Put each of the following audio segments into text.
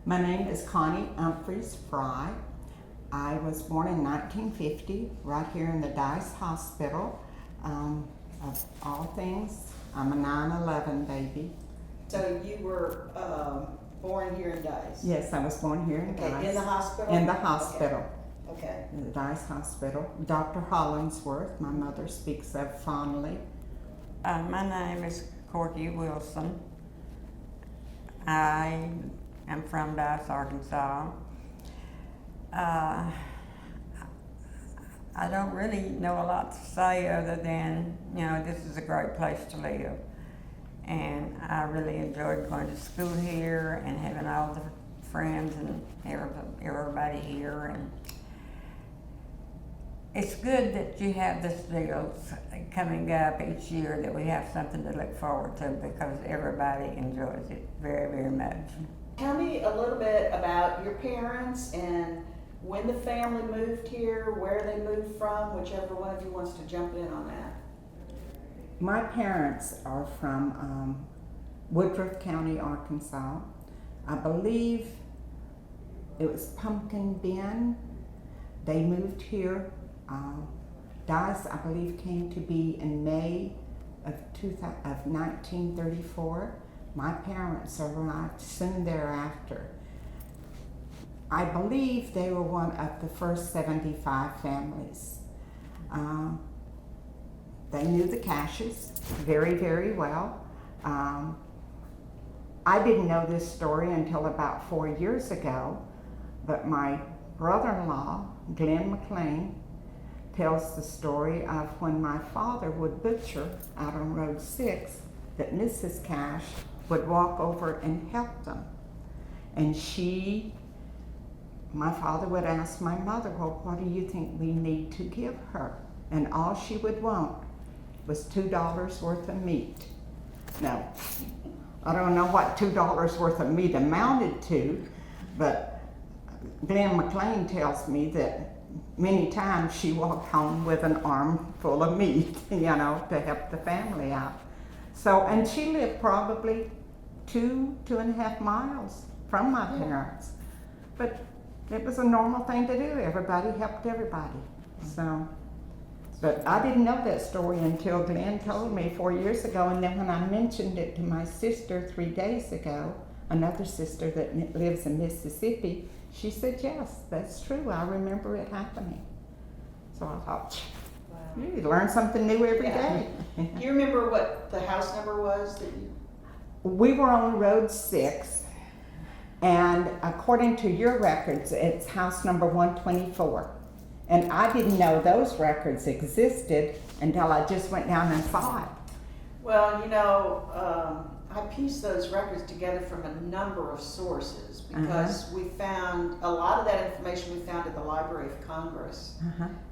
My name is Connie Humphreys Fry. I was born in 1950 right here in the Dice Hospital. Of all things, I'm a 9/11 baby. So you were born here in Dice? Yes, I was born here in Dice. Okay, in the hospital? In the hospital. Okay. In the Dice Hospital. Dr. Hollingsworth, my mother speaks of fondly. My name is Corky Wilson. I am from Dice, Arkansas. I don't really know a lot to say other than, this is a great place to live. And I really enjoyed going to school here and having all the friends and everybody here. And it's good that you have this deal coming up each year, that we have something to look forward to, because everybody enjoys it very, very much. Tell me a little bit about your parents and when the family moved here, where they moved from, whichever one of you wants to jump in on that. My parents are from Woodruff County, Arkansas. I believe it was Pumpkin Bend. They moved here. Dice, I believe, came to be in May of 1934. My parents arrived soon thereafter. I believe they were one of the first 75 families. They knew the Cashes very, very well. I didn't know this story until about 4 years ago, but my brother-in-law, Glenn McLean, tells the story of when my father would butcher out on Road 6, that Mrs. Cash would walk over and help them. And my father would ask my mother, well, what do you think we need to give her? And all she would want was $2 worth of meat. Now, I don't know what $2 worth of meat amounted to, but Glenn McLean tells me that many times she walked home with an armful of meat, to help the family out. So, and she lived probably 2.5 miles from my parents. But it was a normal thing to do. Everybody helped everybody. So, but I didn't know that story until Glenn told me 4 years ago, and then when I mentioned it to my sister 3 days ago, another sister that lives in Mississippi, she said, yes, that's true. I remember it happening. So I thought, wow, you learn something new every day. Do you remember what the house number was that you? We were on Road 6, and according to your records, it's house number 124. And I didn't know those records existed until I just went down and saw it. Well, I pieced those records together from a number of sources because we found a lot of that information we found at the Library of Congress.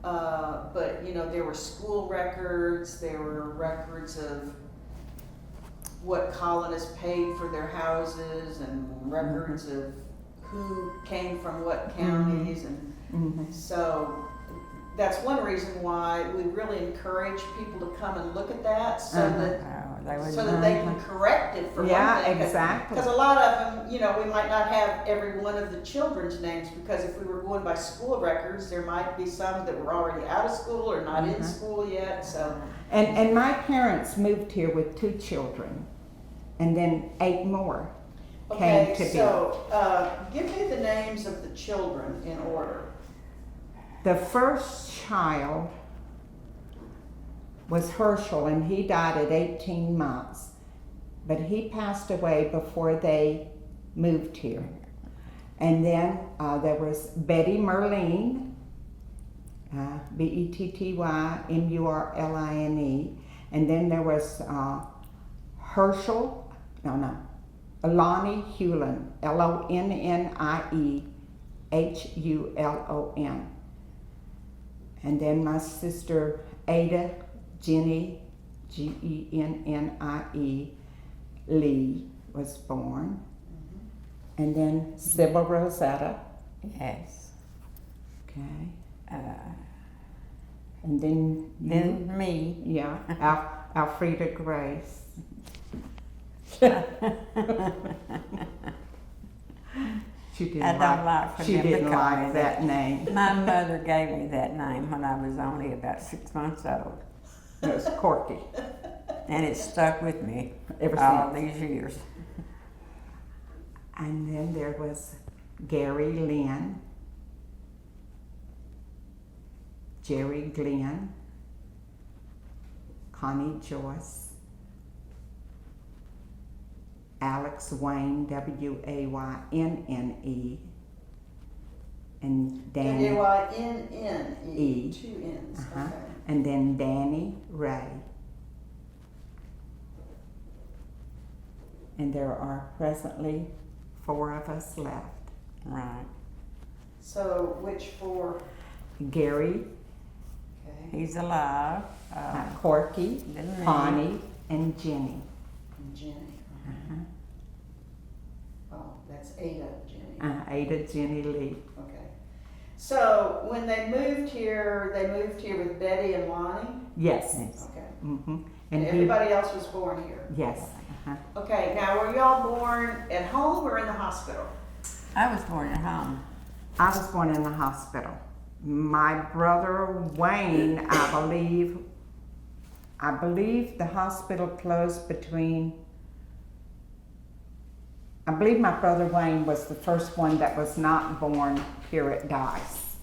But there were school records, there were records of what colonists paid for their houses, and records of who came from what counties, and so that's one reason why we really encourage people to come and look at that, so that they can correct it for one thing. Yeah, exactly. Because a lot of them, we might not have every one of the children's names, because if we were going by school records, there might be some that were already out of school or not in school yet. So. And my parents moved here with 2 children, and then 8 more came to be. So give me the names of the children in order. The first child was Herschel, and he died at 18 months. But he passed away before they moved here. And then there was Betty Merline, Bettymurline. And then there was Lonnie Hewlin, Lonniehulon. And then my sister Ada Jenny, Gennie, Lee was born. And then Sybil Rosetta. Yes. Okay. And then me. Yeah, Alfreda Grace. didn't I don't like for she them to didn't call like me that name. My mother gave me that name when I was only about 6 months old, It was Corky. and it stuck with me Ever all since. these years. And then there was Gary Lynn, Jerry Glenn, Connie Joyce, Alex Wayne, Waynne, and Danny, Waynne, 2 N's, okay. and then Danny Ray. And there are presently 4 of us left. Right. So which 4? Gary, Okay. He's alive. Corky, Then me. Connie, and Jenny. And Jenny. Uh-huh. Oh, that's Ada, Jenny. Ada Jenny Lee. Okay. So when they moved here with Betty and Lonnie? Yes. Okay. Mm-hmm. And he, everybody else was born here? yes. Uh-huh. Okay, now were y'all born at home or in the hospital? I was born at home. I was born in the hospital. My brother Wayne, I believe the hospital closed I believe my brother Wayne was the first one that was not born here at Dice.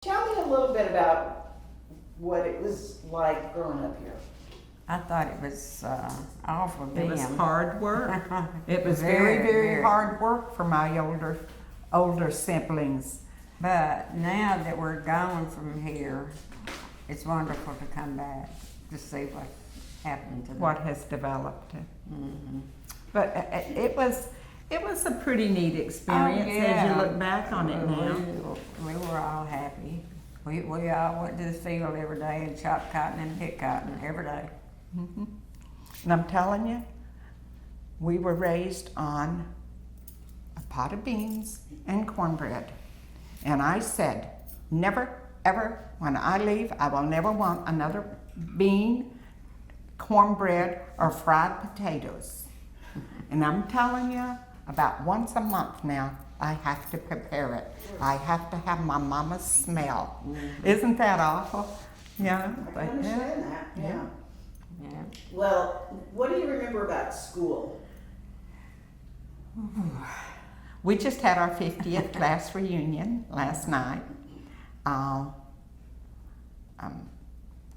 Tell me a little bit about what it was like growing up here. I thought it was awful It was damn. hard work. It was very, very hard work for my older siblings. But now that we're gone from here, it's wonderful to come back to see what happened to them. What has developed. Mhm. But it was a pretty neat experience as you look back on it now. We were all happy. We all went to the field every day and chopped cotton and picked cotton every day. Mm-hmm. And I'm telling you, we were raised on a pot of beans and cornbread. And I said, never, ever, when I leave, I will never want another bean, cornbread, or fried potatoes. And I'm telling you, about once a month now, I have to prepare it. I have to have my mama's smell. Mm-hmm. Isn't that awful? Yeah. I can understand that, yeah. Yeah. Well, what do you remember about school? We just had our 50th class reunion last night.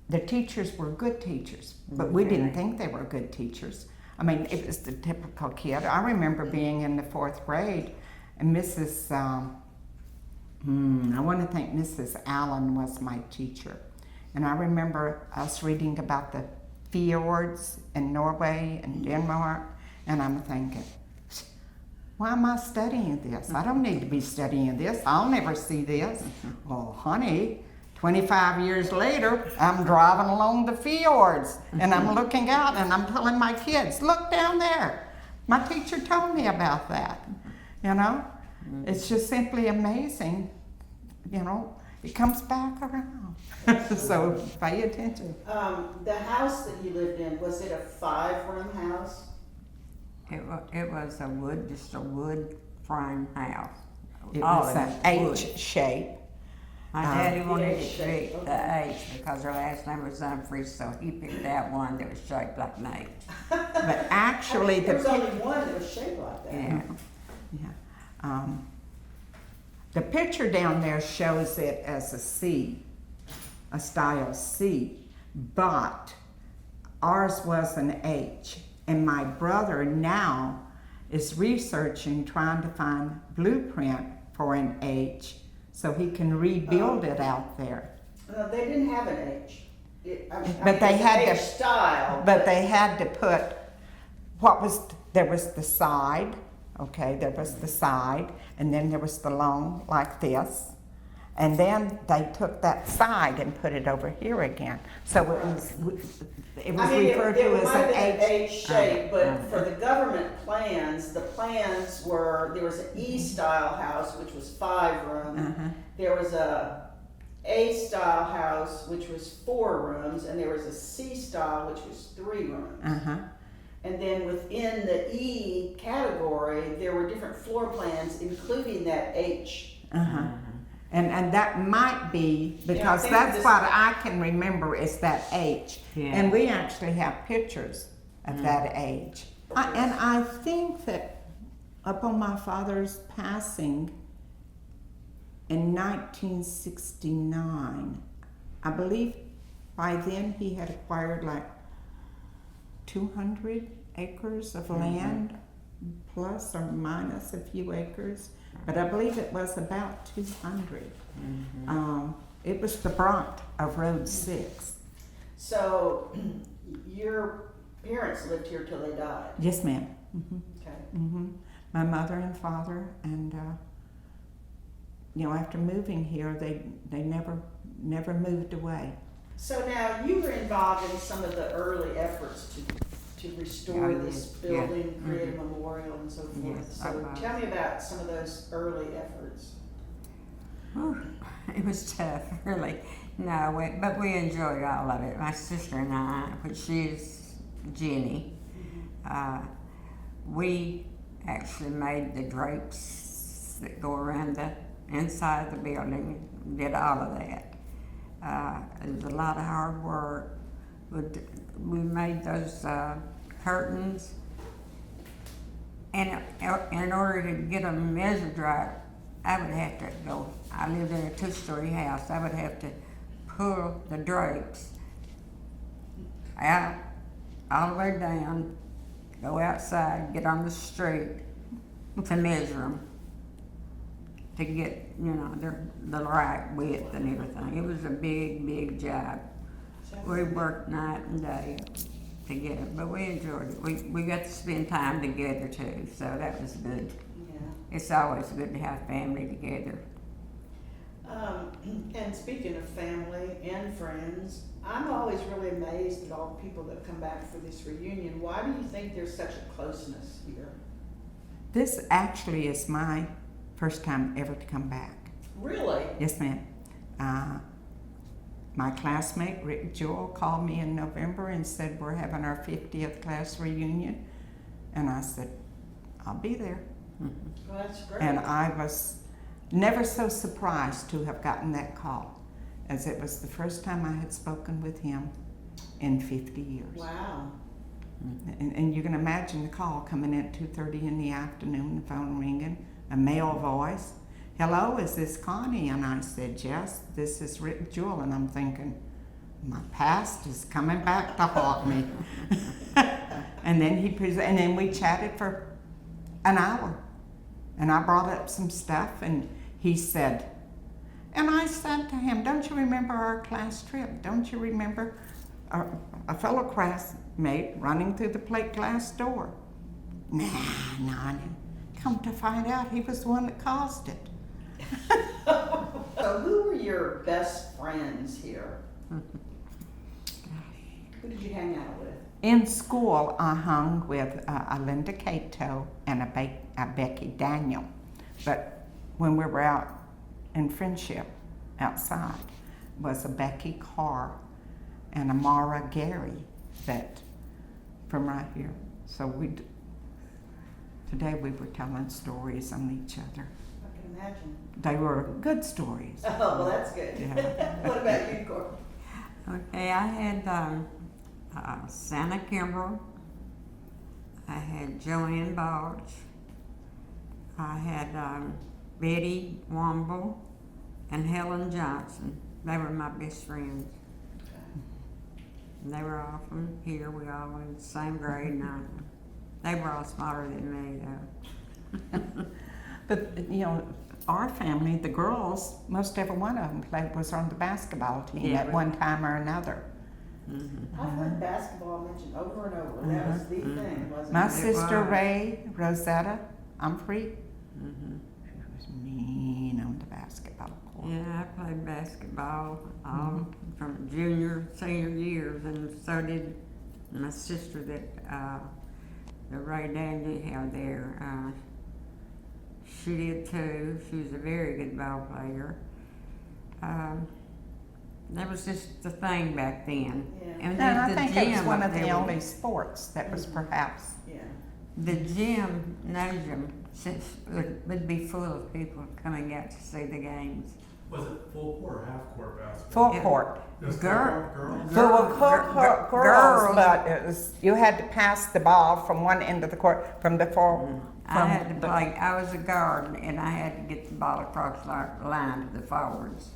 The teachers were good teachers, but we didn't think they were good teachers. I mean, it was the typical kid. I remember being in the 4th grade, and Mrs. I want to think Mrs. Allen was my teacher. And I remember us reading about the fjords in Norway and Denmark, and I'm thinking, why am I studying this? I don't need to be studying this. I'll never see this. Well, honey, 25 years later, I'm driving along the fjords, and I'm looking out, and I'm telling my kids, look down there. My teacher told me about that, you know? It's just simply amazing, you know? It comes back around. So pay attention. The house that you lived in, was it a 5-room house? It was just a wood frame house. It All was of an it was wood. H shape. My daddy wanted it to H-shape, be the H because her last name was Humphreys, so he picked out one that was shaped like an H. But actually, There was the only one that was shaped like that. Yeah. the picture down there shows it as a C, a style C, but ours was an H. And my brother now is researching, trying to find blueprint for an H so he can rebuild it out there. No, they didn't have an H. But they had H to- style. But they had to put, there was the side, okay, there was the side, and then there was the long like this. And then they took that side and put it over here again. So it was referred to as might an have been H. H shape, but for the government plans, the plans were, there was an E style house, which was 5 rooms. There was a style house, which was 4 rooms, and there was a C style, which was 3 rooms. And then within the E category, there were different floor plans, including that H. Uh-huh. And that might be, Yeah, I because think that's this- what I can remember is that age. Yeah. And we actually have pictures of that age. And I think that upon my father's passing in 1969, I believe by then he had acquired like 200 acres of land, plus or minus a few acres. But I believe it was about 200. It was the brunt of Road 6. So your parents lived here till they died. Yes, ma'am. Okay. My mother and father, and after moving here, they never moved away. So now you were involved in some of the early efforts to restore Yeah, this yeah. building, create a memorial and so forth. Yes, I So was. tell me about some of those early efforts. Whew, it was tough, really. No, but we enjoyed all of it. My sister and I, which is Jenny, we actually made the drapes that go around the inside of the building, did all of that. It was a lot of hard work. We made those curtains, and in order to get them measured right, I would have to go. I lived in a 2-story house. I would have to pull the drapes out all the way down, go outside, get on the street to measure them, to get the right width and everything. It was a big job. We worked night and day to get it, but we enjoyed it. We got to spend time together too, so that was good. Yeah. It's always good to have family together. And speaking of family and friends, I'm always really amazed at all the people that come back for this reunion. Why do you think there's such a closeness here? This actually is my first time ever to come back. Really? Yes, ma'am. My classmate, Rick Jewell, called me in November and said, we're having our 50th class reunion. And I said, I'll be there. Well, that's great. And I was never so surprised to have gotten that call, as it was the first time I had spoken with him in 50 years. Wow. And you can imagine the call coming in at 2:30 in the afternoon, the phone ringing, a male voice. Hello, is this Connie? And I said, yes, this is Rick Jewell. And I'm thinking, my past is coming back to haunt me. And then we chatted for an hour. And I brought up some stuff, and he said, and I said to him, don't you remember our class trip? Don't you remember a fellow classmate running through the plate glass door? Nah. Come to find out, he was the one that caused it. So who were your best friends here? Who did you hang out with? In school, I hung with a Linda Cato and a Becky Daniel. But when we were out in friendship outside, was a Becky Carr and a Mara Gary from right here. So today we were telling stories on each other. I can imagine. They were good stories. Oh, well, that's good. Yeah. What about you, Cor? Okay, I had Santa Kimbrell. I had Joanne Balch. I had Betty Womble and Helen Johnson. They were my best friends. And they were all from here. We all were in the same grade. And they were all smarter than me, though. But our family, the girls, most every one of them was on the basketball team Yeah, at right. one time or another. I've heard basketball mentioned over and over. That was the thing, wasn't My it? sister was. Ray, Rosetta Humphrey, she was mean on the basketball court. Yeah, I played basketball all from junior, senior years, and so did my sister that the Ray Daniel had there. She did too. She was a very good ball player. That was just the thing back then. Yeah. And And then I the think it was gym one up of the there only sports that was perhaps, Yeah. The gym knows them since would be full of people coming out to see the games. Was it full court or half court basketball? full Yeah. court. It was Girl- full court, girls? Full Girls, girls, but it was, you had to pass the ball from one end of the court, from the far. I had to play, I was a guard and I had to get the ball across the line to the forwards.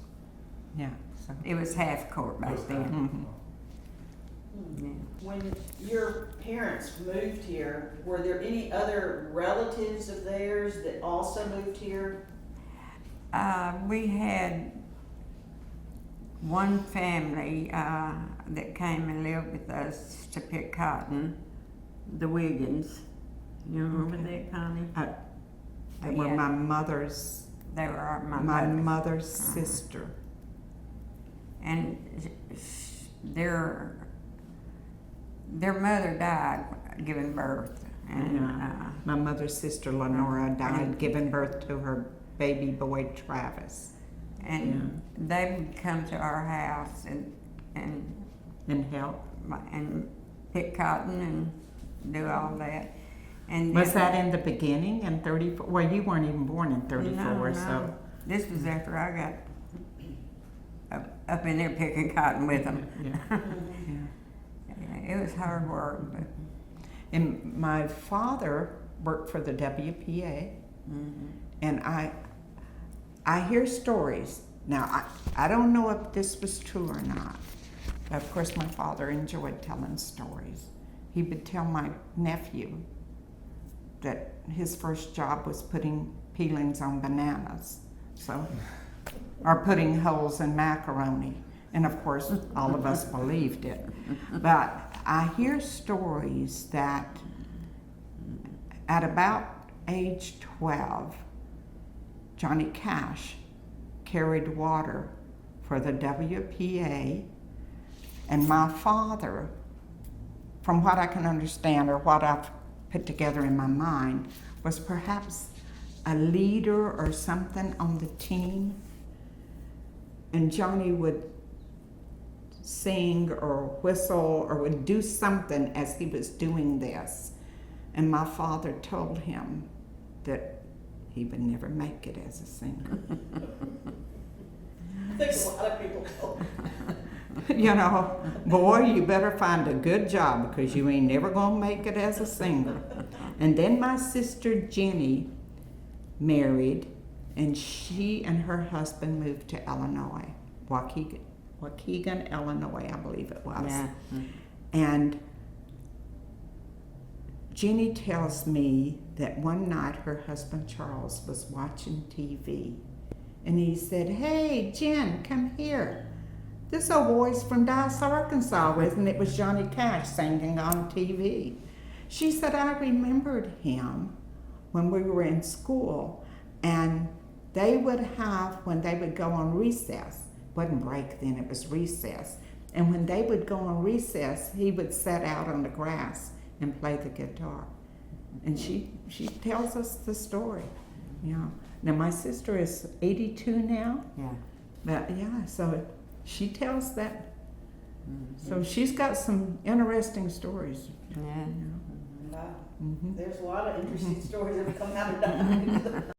Yeah, so. It was half court It back was then. Mhm. Yeah. When your parents moved here, were there any other relatives of theirs that also moved here? We had one family that came and lived with us to pick cotton, the Wiggins. You remember that, Connie? They were Yeah. my mother's, They were my mother's mother's. sister. And their mother died giving birth. And Yeah. My mother's sister Lenora died And- giving birth to her baby boy Travis. and they would come to our house and And help. pick cotton and do all that. And Was then- that in the beginning in 34? Well, you weren't even born in 34, No, so. no. This was after I got up in there picking cotton with them. Yeah. It was hard work, but And my father worked for the WPA, and I hear stories. Now, I don't know if this was true or not. But of course, my father enjoyed telling stories. He would tell my nephew that his first job was putting peelings on bananas, so, or putting holes in macaroni. And of course, all of us believed it. But I hear stories that at about age 12, Johnny Cash carried water for the WPA, and my father, from what I can understand or what I've put together in my mind, was perhaps a leader or something on the team, and Johnny would sing or whistle or would do something as he was doing this, and my father told him that he would never make it as a singer. I think a lot of people told me. You know, boy, you better find a good job because you ain't never gonna make it as a singer. And then my sister Jenny married, and she and her husband moved to Illinois, Waukegan, Illinois, I believe it was. yeah. And Jenny tells me that one night her husband Charles was watching TV, and he said, "Hey, Jen, come here. This old boy's from Dyce, Arkansas," and it was Johnny Cash singing on TV. She said, "I remembered him when we were in school, and they would have, when they would go on recess, it wasn't break then, it was recess, and when they would go on recess, he would sit out on the grass and play the guitar." And she tells us the story. You know. Now my sister is 82 now, Yeah. but yeah, so she tells that. So she's got some interesting stories. Yeah. Wow. Mm-hmm. There's a lot of interesting stories that have come out of that.